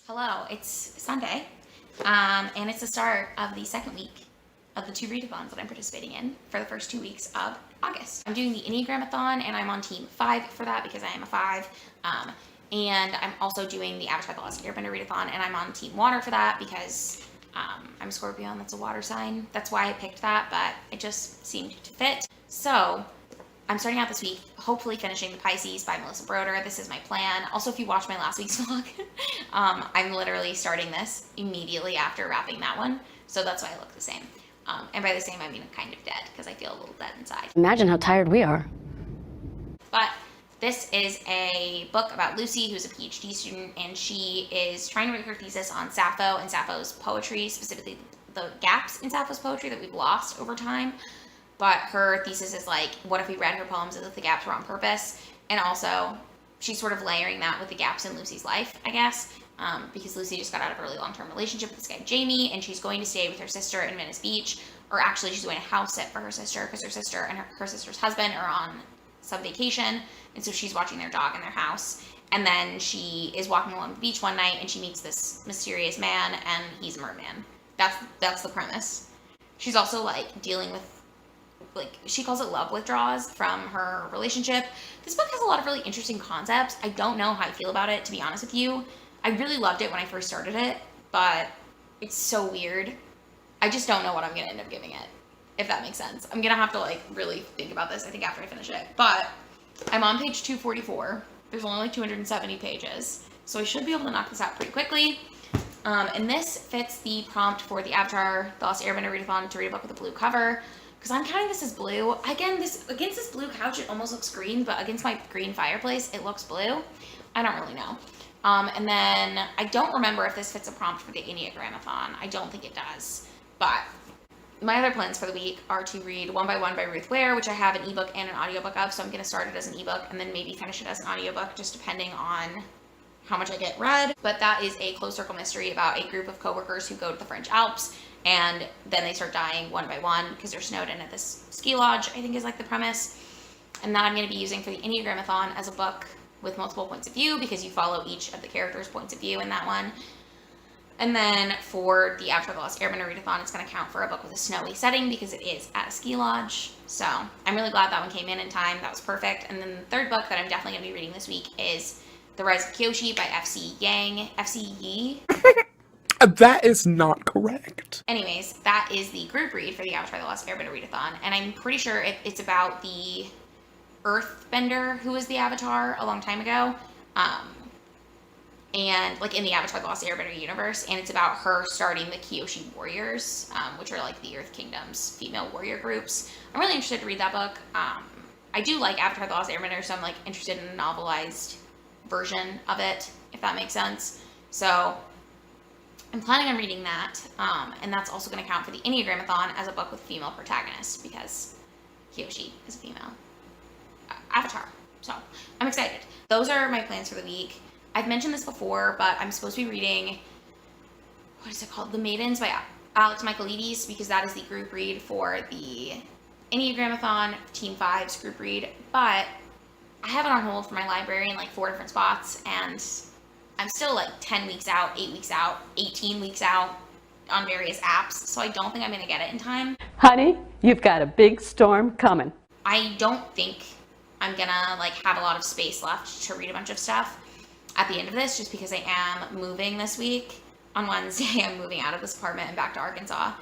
Hello, it's Sunday, and it's the start of the second week of the 2 readathons that I'm participating in for the first 2 weeks of August. I'm doing the Enneagram-a-thon, and I'm on team 5 for that because I am a 5. And I'm also doing the Avatar the Last Airbender readathon, and I'm on team water for that because I'm a Scorpio and that's a water sign. That's why I picked that, but it just seemed to fit. So I'm starting out this week, hopefully finishing The Pisces by Melissa Broder. This is my plan. Also, if you watched my last week's vlog, I'm literally starting this immediately after wrapping that one. So that's why I look the same. And by the same, I mean I'm kind of dead because I feel a little dead inside. Imagine how tired we are. But this is a book about Lucy, who's a PhD student, and she is trying to write her thesis on Sappho and Sappho's poetry, specifically the gaps in Sappho's poetry that we've lost over time. But her thesis is like, what if we read her poems as if the gaps were on purpose? And also, she's sort of layering that with the gaps in Lucy's life, I guess, because Lucy just got out of a really long-term relationship with this guy, Jamie, and she's going to stay with her sister in Venice Beach, or actually she's going to house sit for her sister, because her sister and her sister's husband are on some vacation, and so she's watching their dog in their house. And then she is walking along the beach one night, and she meets this mysterious man, and he's a merman. That's the premise. She's also, like, dealing with, like, she calls it love withdrawals from her relationship. This book has a lot of really interesting concepts. I don't know how I feel about it, to be honest with you. I really loved it when I first started it, but it's so weird. I just don't know what I'm going to end up giving it, if that makes sense. I'm going to have to, like, really think about this, I think, after I finish it. But I'm on page 244. There's only, like, 270 pages, so I should be able to knock this out pretty quickly. And this fits the prompt for the Avatar the Last Airbender readathon, to read a book with a blue cover. Because I'm counting this as blue. Again, against this blue couch, it almost looks green, but against my green fireplace, it looks blue. I don't really know. And then I don't remember if this fits a prompt for the Enneagram-a-thon. I don't think it does. But my other plans for the week are to read One by One by Ruth Ware, which I have an ebook and an audiobook of, so I'm going to start it as an ebook and then maybe finish it as an audiobook, just depending on how much I get read. But that is a closed circle mystery about a group of coworkers who go to the French Alps, and then they start dying one by one because they're snowed in at this ski lodge, I think is like the premise. And that I'm going to be using for the Enneagram-a-thon as a book with multiple points of view, because you follow each of the characters' points of view in that one. And then for the Avatar the Last Airbender readathon, it's going to count for a book with a snowy setting because it is at a ski lodge. So I'm really glad that one came in time. That was perfect. And then the third book that I'm definitely going to be reading this week is The Rise of Kyoshi by F.C. Yi. That is not correct. Anyways, that is the group read for the Avatar the Last Airbender readathon, and I'm pretty sure it's about the Earthbender who was the Avatar a long time ago, and like in the Avatar the Last Airbender universe, and it's about her starting the Kyoshi Warriors, which are like the Earth Kingdom's female warrior groups. I'm really interested to read that book. I do like Avatar the Last Airbender, so I'm like interested in a novelized version of it, if that makes sense. So I'm planning on reading that, and that's also going to count for the Enneagram-a-thon as a book with female protagonists, because Kyoshi is a female avatar. So I'm excited. Those are my plans for the week. I've mentioned this before, but I'm supposed to be reading, what is it called? The Maidens by Alex Michaelides, because that is the group read for the Enneagram-a-thon, Team 5's group read. But I have it on hold for my library in like 4 different spots, and I'm still like 10 weeks out, 8 weeks out, 18 weeks out on various apps, so I don't think I'm going to get it in time. Honey, you've got a big storm coming. I don't think I'm going to like have a lot of space left to read a bunch of stuff at the end of this, just because I am moving this week. On Wednesday, I'm moving out of this apartment and back to Arkansas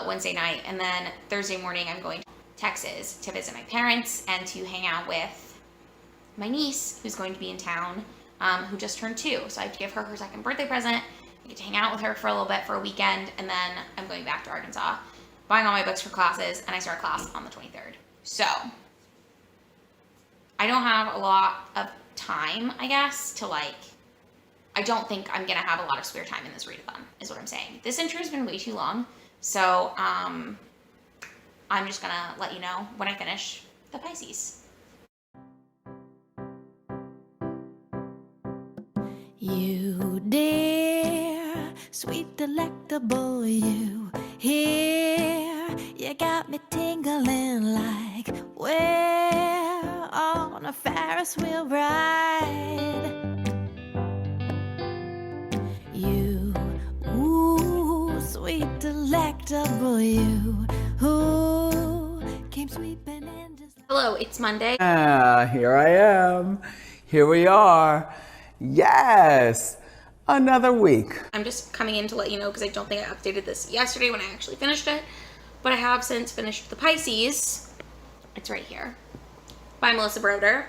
Wednesday night, and then Thursday morning I'm going to Texas to visit my parents and to hang out with my niece, who's going to be in town, who just turned 2. So I have to give her her second birthday present. I get to hang out with her for a little bit for a weekend, and then I'm going back to Arkansas, buying all my books for classes, and I start class on the 23rd. So I don't have a lot of time, I guess, to like, I don't think I'm going to have a lot of spare time in this readathon, is what I'm saying. This intro has been way too long, so I'm just going to let you know when I finish the Pisces. You dear, sweet delectable you, here you got me tingling like we're on a Ferris wheel ride. sweet, delectable you who came sweeping in just like... Hello, it's Monday. Here I am. Here we are. Yes, another week. I'm just coming in to let you know because I don't think I updated this yesterday when I actually finished it, but I have since finished The Pisces. It's right here, by Melissa Broder.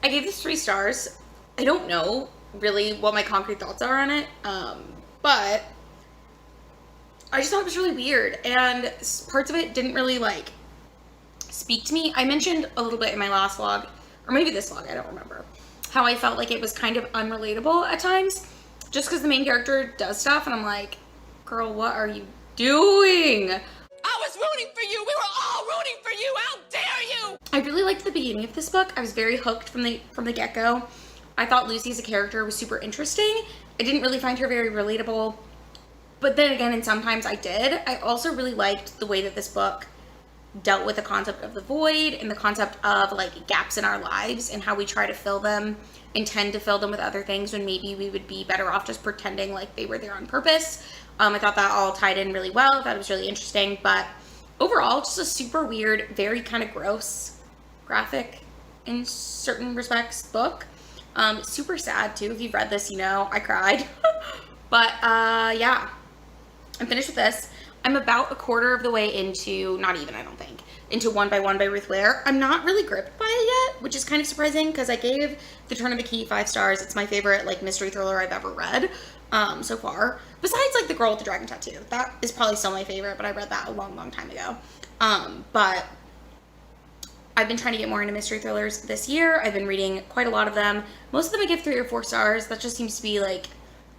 I gave this 3 stars. I don't know really what my concrete thoughts are on it, but I just thought it was really weird, and parts of it didn't really like speak to me. I mentioned a little bit in my last vlog, or maybe this vlog, I don't remember, how I felt like it was kind of unrelatable at times, just because the main character does stuff, and I'm like, girl, what are you doing? I was rooting for you. We were all rooting for you. How dare you? I really liked the beginning of this book. I was very hooked from the get-go. I thought Lucy as a character was super interesting. I didn't really find her very relatable, but then again, and sometimes I did. I also really liked the way that this book dealt with the concept of the void and the concept of like gaps in our lives and how we try to fill them and tend to fill them with other things when maybe we would be better off just pretending like they were there on purpose. I thought that all tied in really well. I thought it was really interesting, but overall, just a super weird, very kind of gross, graphic in certain respects book. Super sad too. If you've read this, you know I cried. But yeah, I'm finished with this. I'm about a quarter of the way into, not even, I don't think, into One by One by Ruth Ware. I'm not really gripped by it yet, which is kind of surprising because I gave The Turn of the Key 5 stars. It's my favorite like mystery thriller I've ever read so far. Besides like The Girl with the Dragon Tattoo. That is probably still my favorite, but I read that a long, long time ago. But I've been trying to get more into mystery thrillers this year. I've been reading quite a lot of them. Most of them I give 3 or 4 stars. That just seems to be like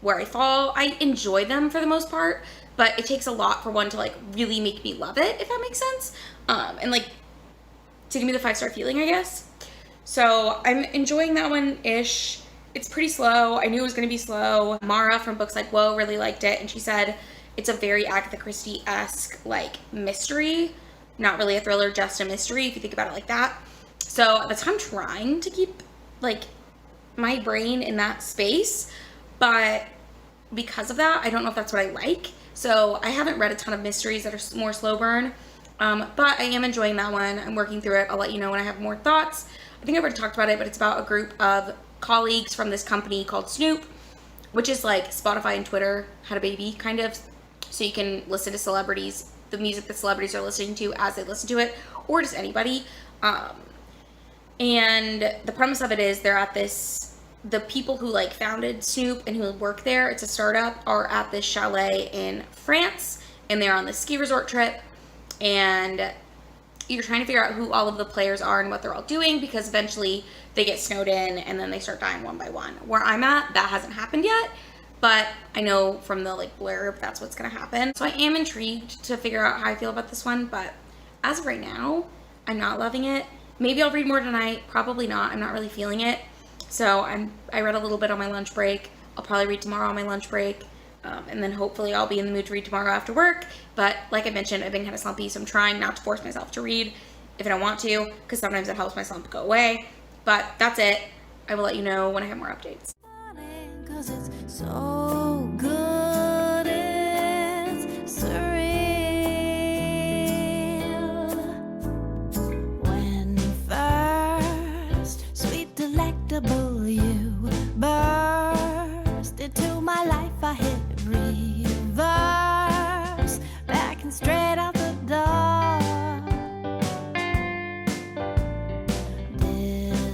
where I fall. I enjoy them for the most part, but it takes a lot for one to like really make me love it, if that makes sense. And like to give me the 5-star feeling, I guess. So I'm enjoying that one-ish. It's pretty slow. I knew it was going to be slow. Mara from Books Like Whoa really liked it, and she said it's a very Agatha Christie-esque like mystery. Not really a thriller, just a mystery, if you think about it like that. So that's how I'm trying to keep like my brain in that space, but because of that, I don't know if that's what I like. So I haven't read a ton of mysteries that are more slow burn, but I am enjoying that one. I'm working through it. I'll let you know when I have more thoughts. I think I've already talked about it, but it's about a group of colleagues from this company called Snoop, which is like Spotify and Twitter had a baby, kind of. So you can listen to celebrities, the music that celebrities are listening to as they listen to it, or just anybody. And the premise of it is they're at this, the people who like founded Snoop and who work there, it's a startup, are at this chalet in France, and they're on this ski resort trip, and you're trying to figure out who all of the players are and what they're all doing, because eventually they get snowed in and then they start dying one by one. Where I'm at, that hasn't happened yet, but I know from the like blurb that's what's gonna happen. So I am intrigued to figure out how I feel about this one, but as of right now, I'm not loving it. Maybe I'll read more tonight, probably not. I'm not really feeling it. So I read a little bit on my lunch break. I'll probably read tomorrow on my lunch break. And then hopefully I'll be in the mood to read tomorrow after work. But like I mentioned, I've been kind of slumpy, so I'm trying not to force myself to read if I don't want to, because sometimes it helps my slump go away. But that's it. I will let you know when I have more updates. 'Cause it's so good, it's surreal. When first, sweet delectable, you burst into my life, I hit reverse, backing straight out the door.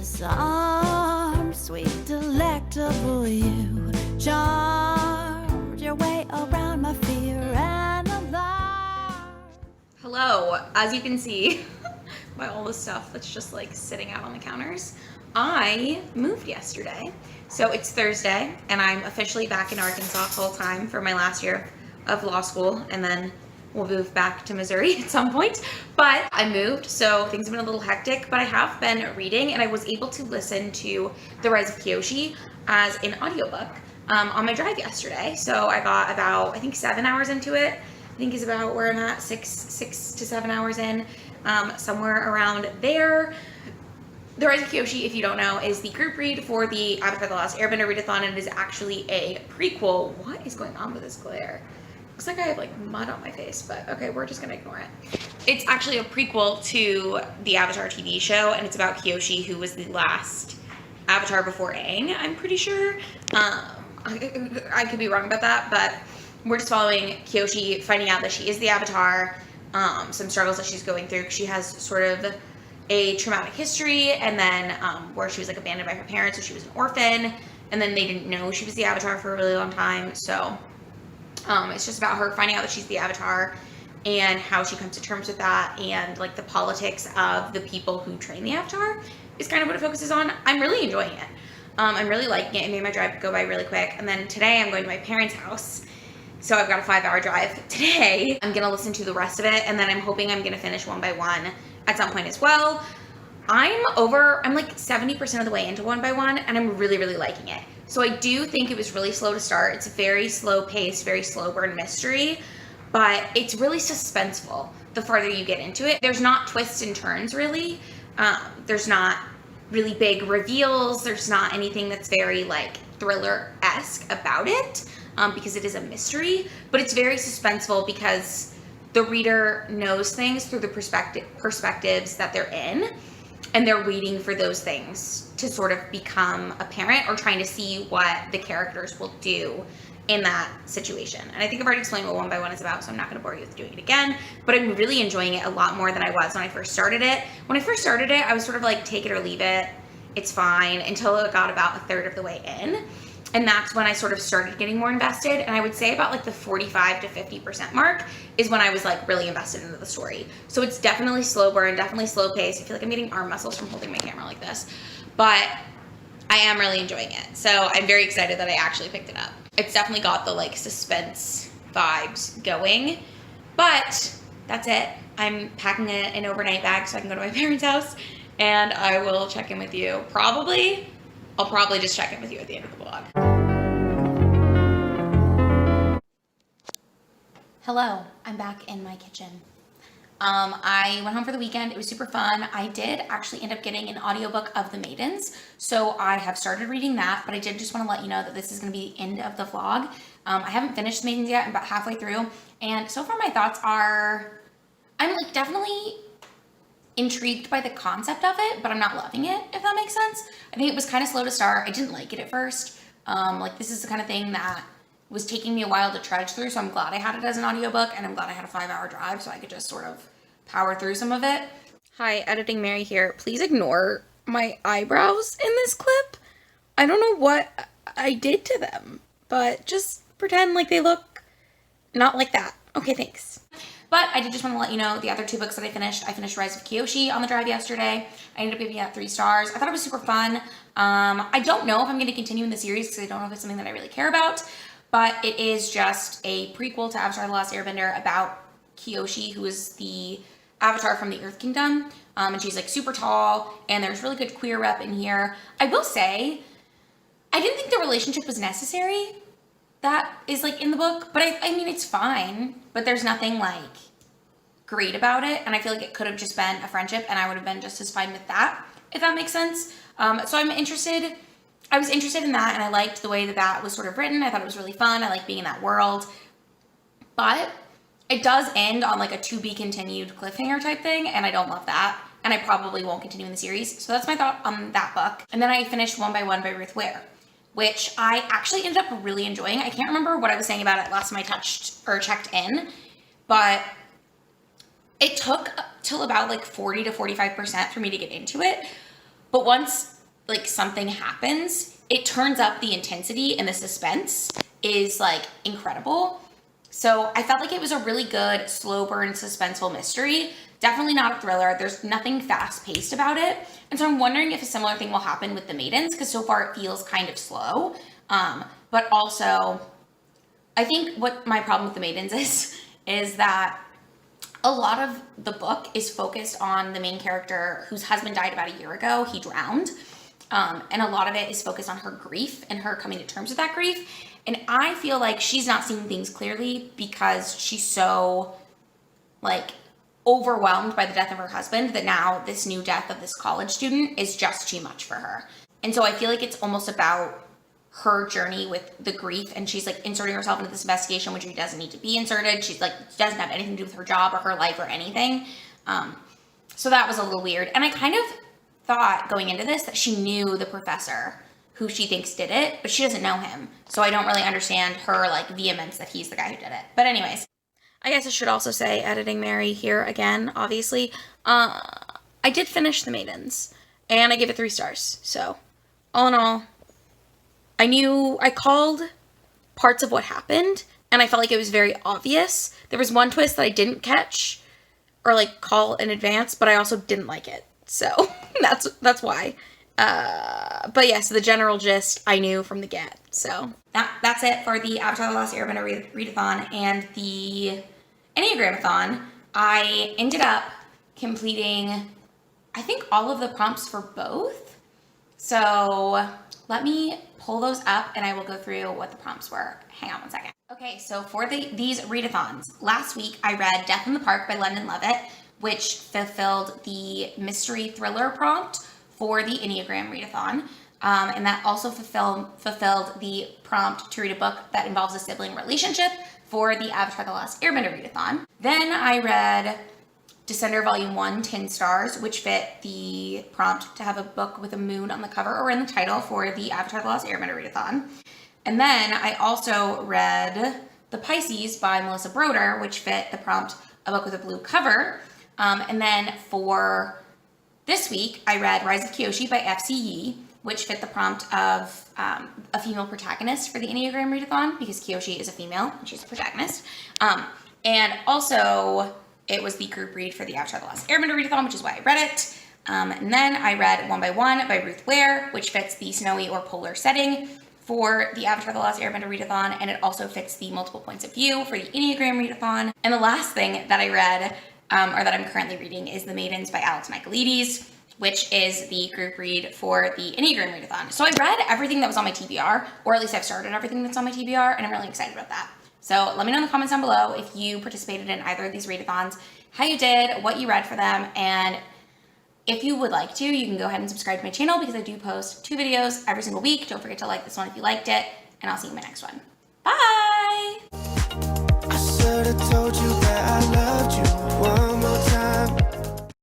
Disarmed, sweet delectable, you charmed your way around my fear and alarm. Hello, as you can see by all the stuff that's just like sitting out on the counters, I moved yesterday. So it's Thursday and I'm officially back in Arkansas full time for my last year of law school, and then we'll move back to Missouri at some point. But I moved, so things have been a little hectic, but I have been reading, and I was able to listen to The Rise of Kyoshi as an audiobook on my drive yesterday. So I got about, I think 7 hours into it. I think is about where I'm at, 6 to 7 hours in, somewhere around there. The Rise of Kyoshi, if you don't know, is the group read for the Avatar the Last Airbender readathon, and it is actually a prequel. What is going on with this glare? Looks like I have like mud on my face, but okay, we're just gonna ignore it. It's actually a prequel to the Avatar TV show, and it's about Kyoshi, who was the last Avatar before Aang, I'm pretty sure. I could be wrong about that, but we're just following Kyoshi, finding out that she is the Avatar, some struggles that she's going through. She has sort of a traumatic history, and then where she was like abandoned by her parents, so she was an orphan, and then they didn't know she was the Avatar for a really long time, so it's just about her finding out that she's the Avatar and how she comes to terms with that, and like the politics of the people who train the Avatar is kind of what it focuses on. I'm really enjoying it. I'm really liking it. It made my drive go by really quick. And then today I'm going to my parents' house. So I've got a 5-hour drive today. I'm gonna listen to the rest of it, and then I'm hoping I'm gonna finish One by One at some point as well. I'm like 70% of the way into One by One, and I'm really, really liking it. So I do think it was really slow to start. It's a very slow pace, very slow burn mystery, but it's really suspenseful the farther you get into it. There's not twists and turns really. There's not really big reveals. There's not anything that's very like thriller-esque about it, because it is a mystery, but it's very suspenseful because the reader knows things through the perspectives that they're in, and they're waiting for those things to sort of become apparent, or trying to see what the characters will do in that situation. And I think I've already explained what One by One is about, so I'm not going to bore you with doing it again, but I'm really enjoying it a lot more than I was when I first started it. When I first started it, I was sort of like, take it or leave it, it's fine, until it got about a third of the way in. And that's when I sort of started getting more invested. And I would say about like the 45 to 50% mark is when I was like really invested into the story. So it's definitely slow burn, definitely slow pace. I feel like I'm getting arm muscles from holding my camera like this, but I am really enjoying it. So I'm very excited that I actually picked it up. It's definitely got the like suspense vibes going, but that's it. I'm packing an overnight bag so I can go to my parents' house, and I will check in with you I'll probably just check in with you at the end of the vlog. Hello, I'm back in my kitchen. I went home for the weekend. It was super fun. I did actually end up getting an audiobook of The Maidens, so I have started reading that, but I did just want to let you know that this is going to be the end of the vlog. I haven't finished The Maidens yet. I'm about halfway through, and so far my thoughts are, I'm like definitely intrigued by the concept of it, but I'm not loving it, if that makes sense. I think it was kind of slow to start. I didn't like it at first. Like this is the kind of thing that was taking me a while to trudge through, so I'm glad I had it as an audiobook, and I'm glad I had a 5-hour drive so I could just sort of power through some of it. Hi, Editing Mary here. Please ignore my eyebrows in this clip. I don't know what I did to them, but just pretend like they look not like that. Okay, thanks. But I did just want to let you know the other 2 books that I finished. I finished Rise of Kyoshi on the drive yesterday. I ended up giving it 3 stars. I thought it was super fun. I don't know if I'm going to continue in the series because I don't know if it's something that I really care about, but it is just a prequel to Avatar the Last Airbender about Kyoshi, who is the Avatar from the Earth Kingdom, and she's like super tall, and there's really good queer rep in here. I will say, I didn't think the relationship was necessary that is like in the book, but I mean, it's fine, but there's nothing like great about it, and I feel like it could have just been a friendship, and I would have been just as fine with that, if that makes sense. So I was interested in that, and I liked the way that that was sort of written. I thought it was really fun. I like being in that world, but it does end on like a to be continued cliffhanger type thing, and I don't love that, and I probably won't continue in the series. So that's my thought on that book. And then I finished One by One by Ruth Ware, which I actually ended up really enjoying. I can't remember what I was saying about it last time I checked in, but it took till about like 40 to 45% for me to get into it. But once like something happens, it turns up the intensity, and the suspense is like incredible. So I felt like it was a really good slow burn suspenseful mystery. Definitely not a thriller. There's nothing fast paced about it. And so I'm wondering if a similar thing will happen with The Maidens, because so far it feels kind of slow. But also I think what my problem with The Maidens is that a lot of the book is focused on the main character whose husband died about a year ago. He drowned. And a lot of it is focused on her grief and her coming to terms with that grief. And I feel like she's not seeing things clearly because she's so like overwhelmed by the death of her husband that now this new death of this college student is just too much for her. And so I feel like it's almost about her journey with the grief, and she's like inserting herself into this investigation when she doesn't need to be inserted. She's like, doesn't have anything to do with her job or her life or anything. So that was a little weird. And I kind of thought going into this that she knew the professor who she thinks did it, but she doesn't know him. So I don't really understand her like vehemence that he's the guy who did it. But anyways, I guess I should also say, editing Mary here again, obviously. I did finish The Maidens, and I gave it 3 stars. So all in all, I called parts of what happened, and I felt like it was very obvious. There was one twist that I didn't catch or like call in advance, but I also didn't like it. So that's why. But yeah, so the general gist I knew from the get. So that's it for the Avatar the Last Airbender readathon and the Enneagramathon. I ended up completing, I think, all of the prompts for both. So let me pull those up and I will go through what the prompts were. Hang on one second. Okay, so for these readathons, last week I read Death in the Park by London Levitt, which fulfilled the mystery thriller prompt for the Enneagram readathon. And that also fulfilled the prompt to read a book that involves a sibling relationship for the Avatar the Last Airbender readathon. Then I read Descender Volume 1, 10 stars, which fit the prompt to have a book with a moon on the cover or in the title for the Avatar the Last Airbender readathon. And then I also read The Pisces by Melissa Broder, which fit the prompt, a book with a blue cover. And then for this week, I read Rise of Kyoshi by F.C. Yee, which fit the prompt of a female protagonist for the Enneagram readathon, because Kyoshi is a female and she's a protagonist. And also, it was the group read for the Avatar the Last Airbender readathon, which is why I read it. And then I read One by One by Ruth Ware, which fits the snowy or polar setting for the Avatar the Last Airbender readathon, and it also fits the multiple points of view for the Enneagram readathon. And the last thing that I read, or that I'm currently reading, is The Maidens by Alex Michaelides, which is the group read for the Enneagram readathon. So I read everything that was on my TBR, or at least I've started everything that's on my TBR, and I'm really excited about that. So let me know in the comments down below if you participated in either of these readathons, how you did, what you read for them, and if you would like to, you can go ahead and subscribe to my channel because I do post 2 videos every single week. Don't forget to like this one if you liked it, and I'll see you in my next one. Bye! I should've told you that I love